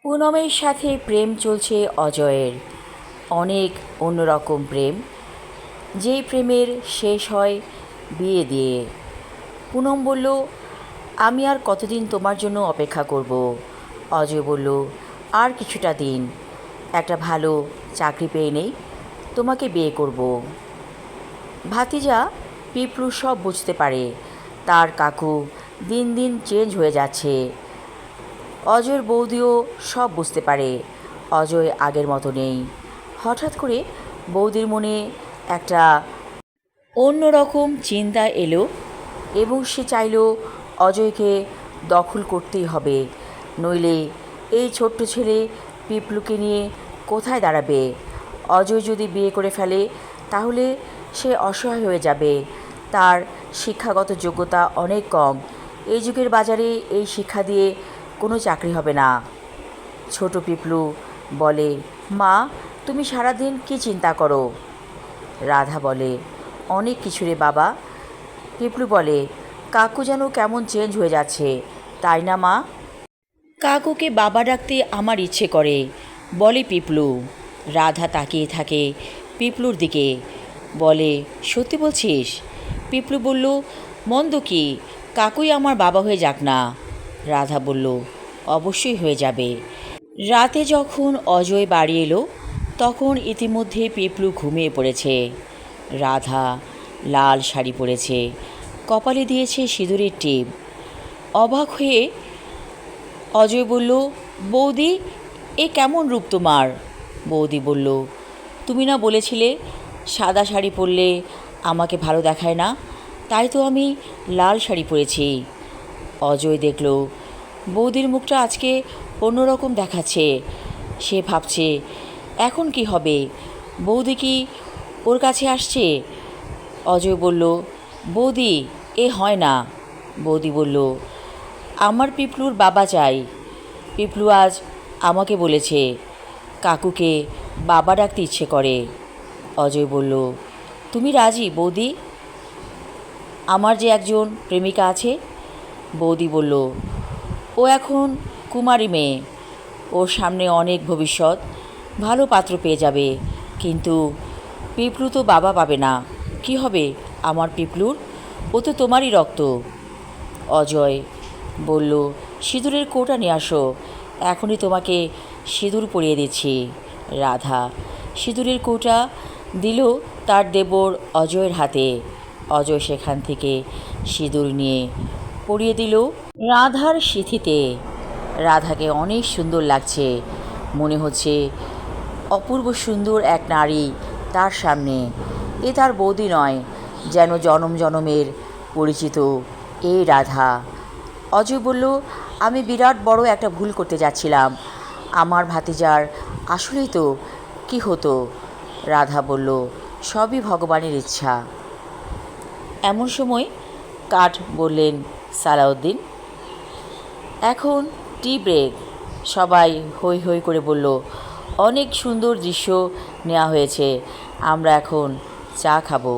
পুনমের সাথে প্রেম চলছে অজয়ের। অনেক অন্যরকম প্রেম, যেই প্রেমের শেষ হয় বিয়ে দিয়ে। পুনম বলল, আমি আর কতদিন তোমার জন্য অপেক্ষা করব। অজয় বলল, আর কিছুটা দিন, একটা ভালো চাকরি পেয়ে নেই, তোমাকে বিয়ে করব। ভাতিজা পিপলু সব বুঝতে পারে, তার কাকু দিন দিন চেঞ্জ হয়ে যাচ্ছে। অজয়ের বৌদিও সব বুঝতে পারে, অজয় আগের মতো নেই। হঠাৎ করে বৌদির মনে একটা অন্যরকম চিন্তা এলো এবং সে চাইল অজয়কে দখল করতেই হবে, নইলে এই ছোট্ট ছেলে পিপলুকে নিয়ে কোথায় দাঁড়াবে। অজয় যদি বিয়ে করে ফেলে তাহলে সে অসহায় হয়ে যাবে। তার শিক্ষাগত যোগ্যতা অনেক কম, এই যুগের বাজারে এই শিক্ষা দিয়ে কোনো চাকরি হবে না। ছোট পিপলু বলে, মা, তুমি সারাদিন কী চিন্তা করো? রাধা বলে, অনেক কিছু রে বাবা। পিপলু বলে, কাকু যেন কেমন চেঞ্জ হয়ে যাচ্ছে, তাই না মা? কাকুকে বাবা ডাকতে আমার ইচ্ছে করে, বলে পিপলু। রাধা তাকিয়ে থাকে পিপলুর দিকে, বলে, সত্যি বলছিস? পিপলু বলল, মন্দ কি, কাকুই আমার বাবা হয়ে যাক না। রাধা বলল, অবশ্যই হয়ে যাবে। রাতে যখন অজয় বাড়ি এলো তখন ইতিমধ্যে পিপলু ঘুমিয়ে পড়েছে। রাধা লাল শাড়ি পরেছে, কপালে দিয়েছে সিঁদুরের টিপ। অবাক হয়ে অজয় বলল, বৌদি, এ কেমন রূপ তোমার? বৌদি বলল, তুমি না বলেছিলে সাদা শাড়ি পরলে আমাকে ভালো দেখায় না, তাই তো আমি লাল শাড়ি পরেছি। অজয় দেখল বৌদির মুখটা আজকে অন্যরকম দেখাচ্ছে। সে ভাবছে, এখন কি হবে? বৌদি কি ওর কাছে আসছে? অজয় বলল, বৌদি, এ হয় না। বৌদি বলল, আমার পিপলুর বাবা চাই। পিপলু আজ আমাকে বলেছে কাকুকে বাবা ডাকতে ইচ্ছে করে। অজয় বলল, তুমি রাজি বৌদি? আমার যে একজন প্রেমিকা আছে। বৌদি বলল, ও এখন কুমারী মেয়ে, ওর সামনে অনেক ভবিষ্যৎ, ভালো পাত্র পেয়ে যাবে। কিন্তু পিপলু তো বাবা পাবে না, কি হবে আমার পিপলুর? ও তো তোমারই রক্ত। অজয় বলল, সিঁদুরের কৌটা নিয়ে আসো, এখনই তোমাকে সিঁদুর পরিয়ে দিচ্ছি। রাধা সিঁদুরের কৌটা দিল তার দেবর অজয়ের হাতে। অজয় সেখান থেকে সিঁদুর নিয়ে পরিয়ে দিল রাধার সিঁথিতে। রাধাকে অনেক সুন্দর লাগছে, মনে হচ্ছে অপূর্ব সুন্দর এক নারী তার সামনে। এ তার বৌদি নয়, যেন জনম জনমের পরিচিত এই রাধা। অজয় বলল, আমি বিরাট বড় একটা ভুল করতে যাচ্ছিলাম, আমার ভাতিজার আসলেই তো কি হতো? রাধা বলল, সবই ভগবানের ইচ্ছা। এমন সময় কাঠ বললেন সালাউদ্দিন, এখন টি ব্রেক। সবাই হৈ হৈ করে বলল, অনেক সুন্দর দৃশ্য নেওয়া হয়েছে, আমরা এখন চা খাবো।